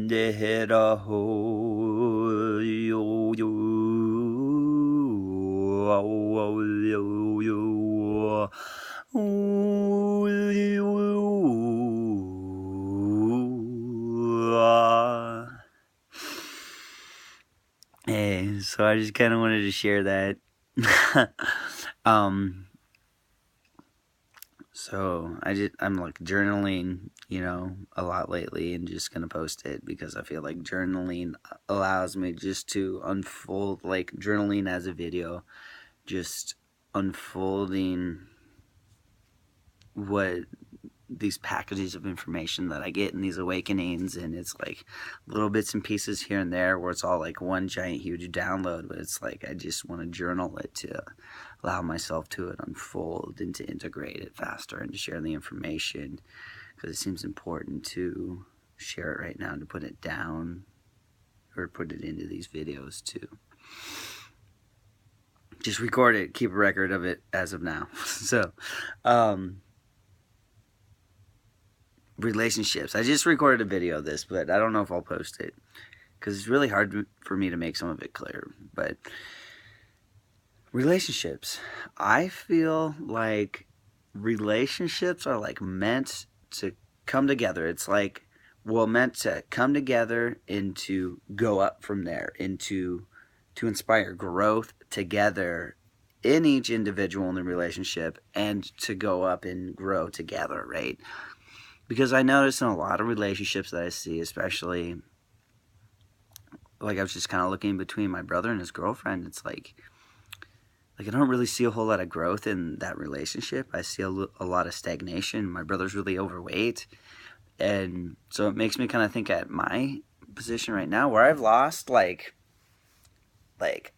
the head a ho yo yo yo yo yo oh, Hey, so I just kind of wanted to share that. um, so I'm like journaling, a lot lately, and just gonna post it because I feel like journaling allows me just to unfold, like journaling as a video, just unfolding what these packages of information that I get in these awakenings, and it's like little bits and pieces here and there where it's all like one giant huge download, but it's like I just want to journal it to allow myself to it unfold and to integrate it faster and to share the information, because it seems important to share it right now, to put it down or put it into these videos too. Just record it, keep a record of it as of now. So relationships. I just recorded a video of this, but I don't know if I'll post it because it's really hard for me to make some of it clear. But relationships. I feel like relationships are like meant to come together. It's like, well, meant to come together and to go up from there, into to inspire growth together in each individual in the relationship, and to go up and grow together, right? Because I notice in a lot of relationships that I see, especially, like I was just kind of looking between my brother and his girlfriend, it's like I don't really see a whole lot of growth in that relationship. I see a lot of stagnation. My brother's really overweight, and so it makes me kind of think at my position right now, where I've lost like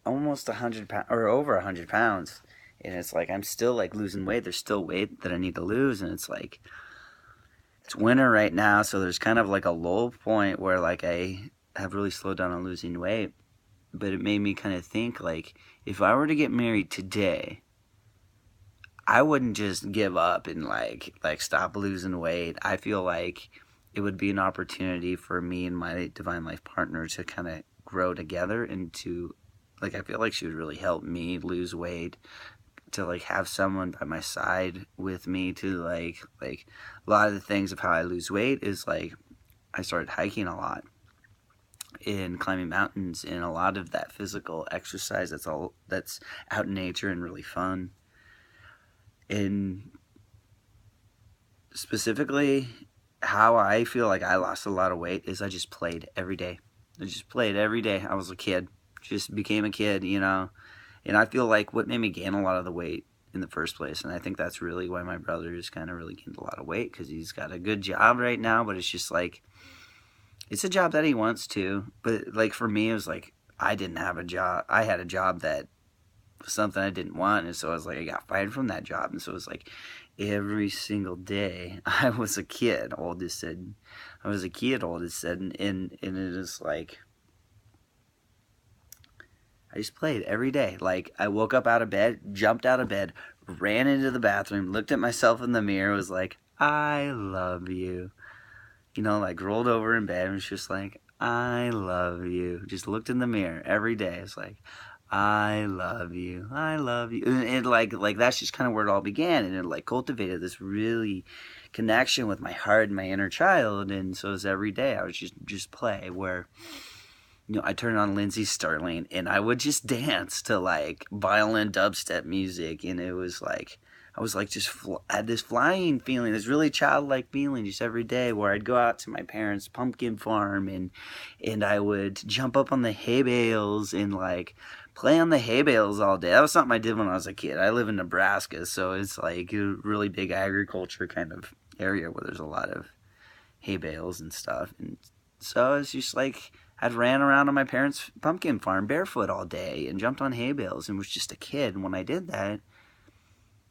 almost 100 pounds or over 100 pounds, and it's like I'm still like losing weight. There's still weight that I need to lose, and it's like it's winter right now, so there's kind of like a low point where like I have really slowed down on losing weight. But it made me kind of think, like, if I were to get married today, I wouldn't just give up and like stop losing weight. I feel like it would be an opportunity for me and my divine life partner to kind of grow together, and to like I feel like she would really help me lose weight, to like have someone by my side with me, to like a lot of the things of how I lose weight is like I started hiking a lot and climbing mountains, and a lot of that physical exercise that's out in nature and really fun. And specifically how I feel like I lost a lot of weight is I just played every day. I was a kid, just became a kid, and I feel like what made me gain a lot of the weight in the first place, and I think that's really why my brother just kind of really gained a lot of weight, because he's got a good job right now, but it's just like, it's a job that he wants to, but like for me, it was like, I didn't have a job. I had a job that was something I didn't want, and so I was like, I got fired from that job, and so it was like, every single day, I was a kid, all of a sudden, and it is like, I just played every day. Like, I woke up out of bed, jumped out of bed, ran into the bathroom, looked at myself in the mirror, was like, I love you. Like rolled over in bed and was just like, I love you. Just looked in the mirror every day. It's like, I love you. I love you. And like that's just kind of where it all began. And it like cultivated this really connection with my heart and my inner child. And so it was every day I would just play, where I turned on Lindsey Sterling and I would just dance to like violin dubstep music, and it was like I was like just had this flying feeling, this really childlike feeling just every day, where I'd go out to my parents' pumpkin farm and I would jump up on the hay bales and like play on the hay bales all day. That was something I did when I was a kid. I live in Nebraska, so it's like a really big agriculture kind of area where there's a lot of hay bales and stuff, and so it's just like I'd ran around on my parents' pumpkin farm barefoot all day and jumped on hay bales and was just a kid. And when I did that,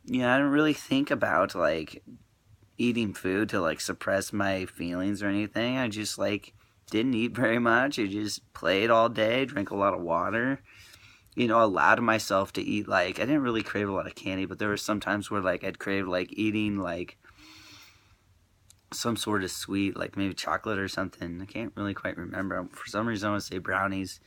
I didn't really think about like eating food to like suppress my feelings or anything. I just like didn't eat very much. I just played all day, drank a lot of water, allowed myself to eat. Like, I didn't really crave a lot of candy, but there were some times where like I'd crave like eating like some sort of sweet, like maybe chocolate or something. I can't really quite remember. For some reason I want to say brownies.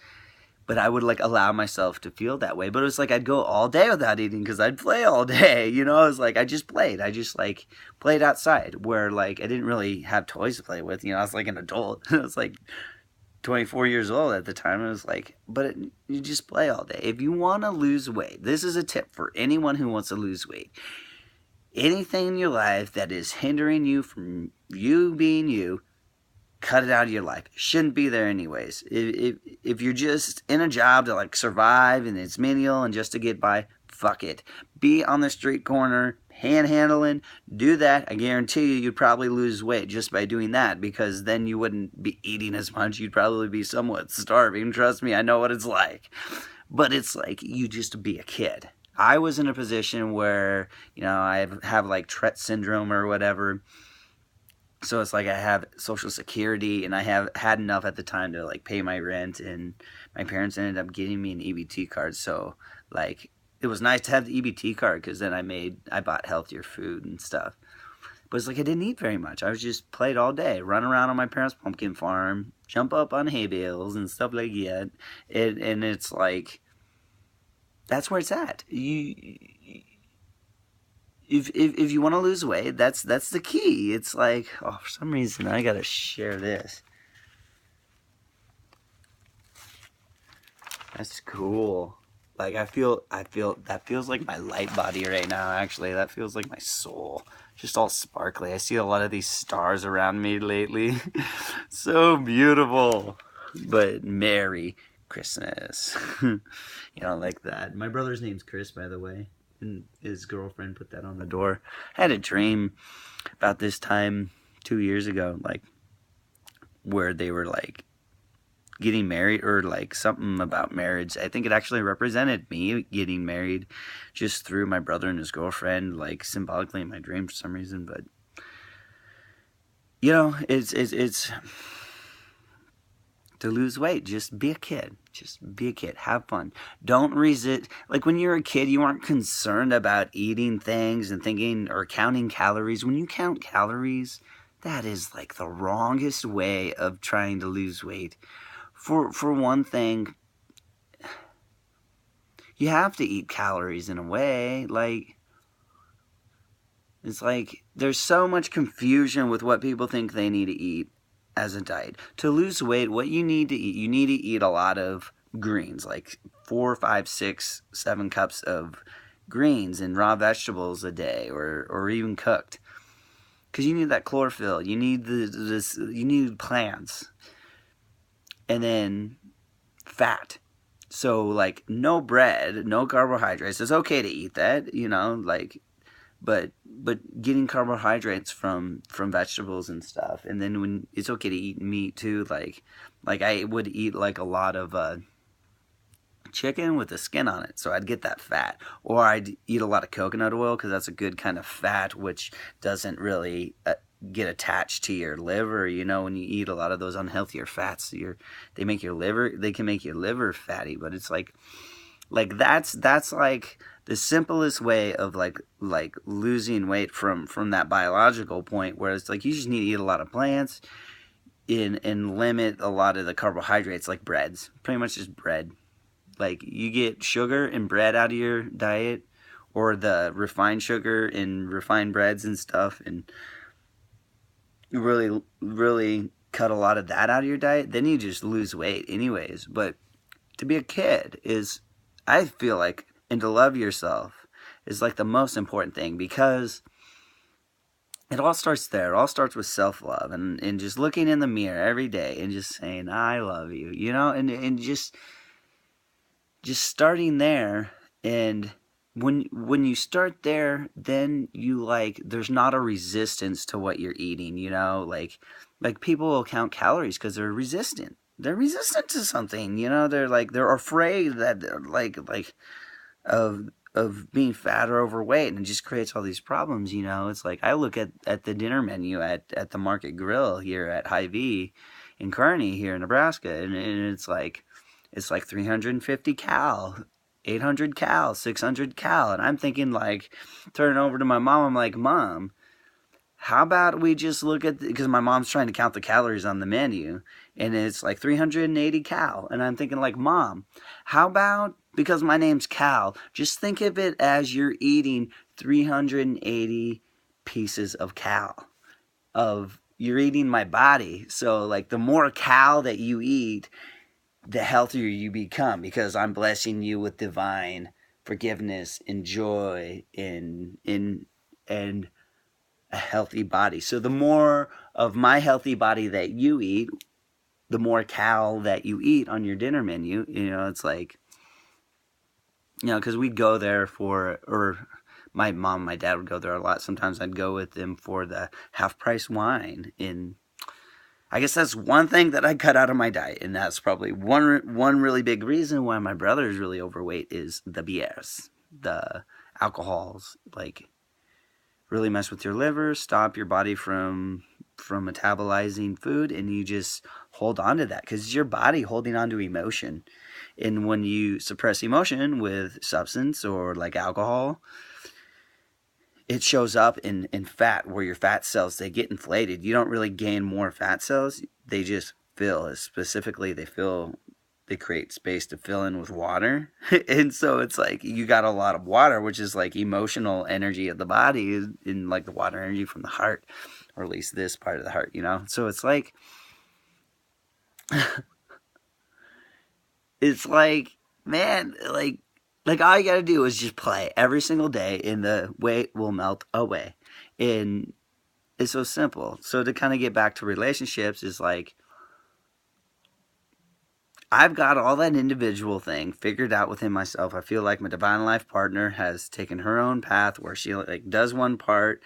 But I would like allow myself to feel that way. But it was like I'd go all day without eating because I'd play all day. You know, it was like I just played. I just like played outside where like I didn't really have toys to play with. You know, I was like an adult. I was like 24 years old at the time. I was like, you just play all day. If you want to lose weight, this is a tip for anyone who wants to lose weight. Anything in your life that is hindering you from you being you, cut it out of your life. It shouldn't be there anyways. If you're just in a job to like survive and it's menial and just to get by, fuck it. Be on the street corner, panhandling, do that. I guarantee you'd probably lose weight just by doing that, because then you wouldn't be eating as much. You'd probably be somewhat starving. Trust me, I know what it's like. But it's like you just be a kid. I was in a position where, you know, I have like Tourette syndrome or whatever. So it's like I have Social Security, and I have had enough at the time to like pay my rent, and my parents ended up getting me an EBT card. So like it was nice to have the EBT card because then I bought healthier food and stuff. But it's like I didn't eat very much. I was just played all day, run around on my parents' pumpkin farm, jump up on hay bales and stuff like that. And it's like that's where it's at. If you want to lose weight, that's the key. It's like, oh, for some reason I gotta share this. That's cool. Like I feel that feels like my light body right now. Actually, that feels like my soul, just all sparkly. I see a lot of these stars around me lately. So beautiful. But Merry Christmas. You know, like that. My brother's name's Chris, by the way. And his girlfriend put that on the door. I had a dream about this time 2 years ago, like where they were like getting married, or like something about marriage. I think it actually represented me getting married just through my brother and his girlfriend, like symbolically in my dream for some reason. But you know, it's to lose weight, just be a kid. Just be a kid. Have fun. Don't resist. Like when you're a kid, you aren't concerned about eating things and thinking or counting calories. When you count calories, that is like the wrongest way of trying to lose weight. For one thing, you have to eat calories in a way. Like, it's like there's so much confusion with what people think they need to eat as a diet. To lose weight, what you need to eat a lot of greens, like 4, 5, 6, 7 cups of greens and raw vegetables a day, or even cooked, because you need that chlorophyll. You need you need plants, and then fat. So like no bread, no carbohydrates. It's okay to eat that, you know, like. But getting carbohydrates from vegetables and stuff, and then when it's okay to eat meat too, like I would eat like a lot of chicken with the skin on it, so I'd get that fat, or I'd eat a lot of coconut oil because that's a good kind of fat which doesn't really get attached to your liver. You know, when you eat a lot of those unhealthier fats, they can make your liver fatty. But it's like that's like the simplest way of like losing weight from that biological point, where it's like you just need to eat a lot of plants and limit a lot of the carbohydrates, like breads, pretty much just bread. Like you get sugar and bread out of your diet, or the refined sugar and refined breads and stuff, and you really cut a lot of that out of your diet, then you just lose weight anyways. But to be a kid is, I feel like, and to love yourself is like the most important thing, because it all starts there. It all starts with self-love and just looking in the mirror every day and just saying, I love you, you know, and just starting there. And when you start there, then you like, there's not a resistance to what you're eating, you know, like people will count calories because they're resistant. They're resistant to something, you know, they're afraid that they're like of being fat or overweight, and it just creates all these problems, you know. It's like I look at the dinner menu at the Market Grill here at Hy-Vee in Kearney here in Nebraska, and it's like 350 cal, 800 cal, 600 cal, and I'm thinking, like, turning over to my mom, I'm like, Mom, How about we just look at, because my mom's trying to count the calories on the menu, and it's like 380 cal. And I'm thinking, like, Mom, how about, because my name's Cal, just think of it as you're eating 380 pieces of cal. You're eating my body. So, like, the more cal that you eat, the healthier you become, because I'm blessing you with divine forgiveness and joy and a healthy body. So the more of my healthy body that you eat, the more cal that you eat on your dinner menu. It's like, because we'd go there or my mom and my dad would go there a lot. Sometimes I'd go with them for the half-price wine. I guess that's one thing that I cut out of my diet, and that's probably one really big reason why my brother is really overweight is the beers, the alcohols, like, really mess with your liver, stop your body from metabolizing food, and you just hold on to that because it's your body holding on to emotion. And when you suppress emotion with substance or like alcohol, it shows up in fat, where your fat cells, they get inflated. You don't really gain more fat cells. They just fill. Specifically, they create space to fill in with water. And so it's like you got a lot of water, which is like emotional energy of the body, in like the water energy from the heart, or at least this part of the heart, So it's like, man, like all you gotta do is just play every single day, and the weight will melt away. And it's so simple. So to kind of get back to relationships, is like, I've got all that individual thing figured out within myself. I feel like my divine life partner has taken her own path, where she like does one part,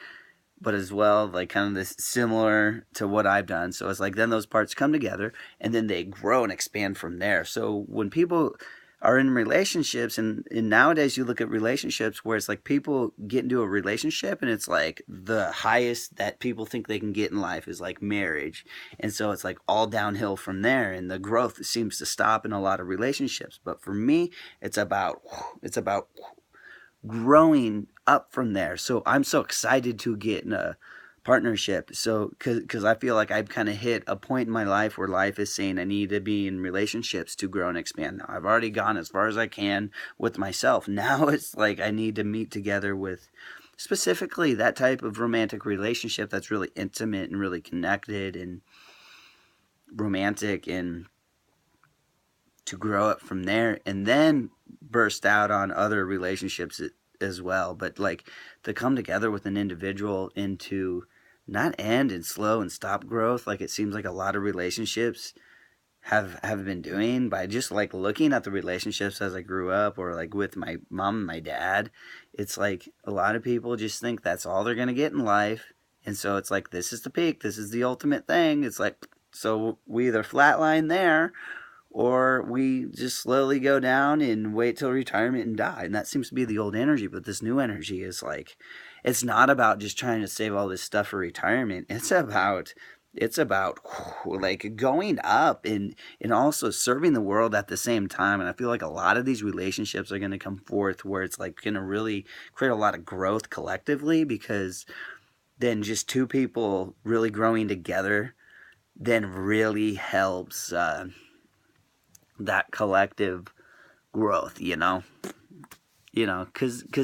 but as well, like, kind of this similar to what I've done. So it's like, then those parts come together, and then they grow and expand from there. So when people are in relationships, and nowadays you look at relationships where it's like people get into a relationship, and it's like the highest that people think they can get in life is like marriage. And so it's like all downhill from there, and the growth seems to stop in a lot of relationships. But for me, it's about growing up from there. So I'm so excited to get in a partnership. So because I feel like I've kind of hit a point in my life where life is saying I need to be in relationships to grow and expand. Now I've already gone as far as I can with myself. Now it's like I need to meet together with specifically that type of romantic relationship that's really intimate and really connected and romantic, and to grow up from there, and then burst out on other relationships as well. But like, to come together with an individual and to not end and slow and stop growth, like it seems like a lot of relationships have been doing, by just like looking at the relationships as I grew up, or like with my mom and my dad. It's like a lot of people just think that's all they're gonna get in life, and so it's like, this is the peak, this is the ultimate thing. It's like, so we either flatline there, or we just slowly go down and wait till retirement and die. And that seems to be the old energy. But this new energy is like, it's not about just trying to save all this stuff for retirement. It's about like going up and also serving the world at the same time. And I feel like a lot of these relationships are going to come forth where it's like going to really create a lot of growth collectively, because then just two people really growing together then really helps that collective growth, because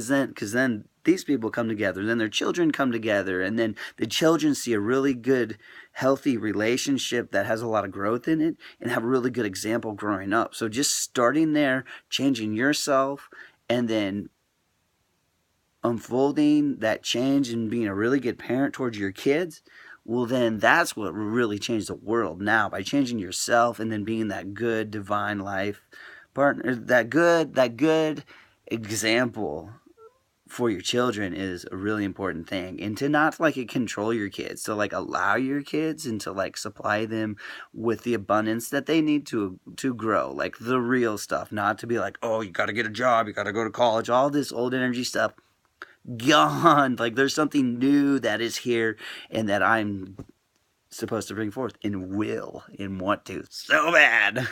then these people come together, then their children come together, and then the children see a really good, healthy relationship that has a lot of growth in it, and have a really good example growing up. So just starting there, changing yourself, and then unfolding that change and being a really good parent towards your kids, well, then that's what will really change the world. Now, by changing yourself and then being that good divine life partner, that good example for your children, is a really important thing. And to not like control your kids, to like allow your kids and to like supply them with the abundance that they need to grow, like the real stuff. Not to be like, oh, you got to get a job, you got to go to college, all this old energy stuff gone. Like, there's something new that is here, and that I'm supposed to bring forth, and will, and want to so bad.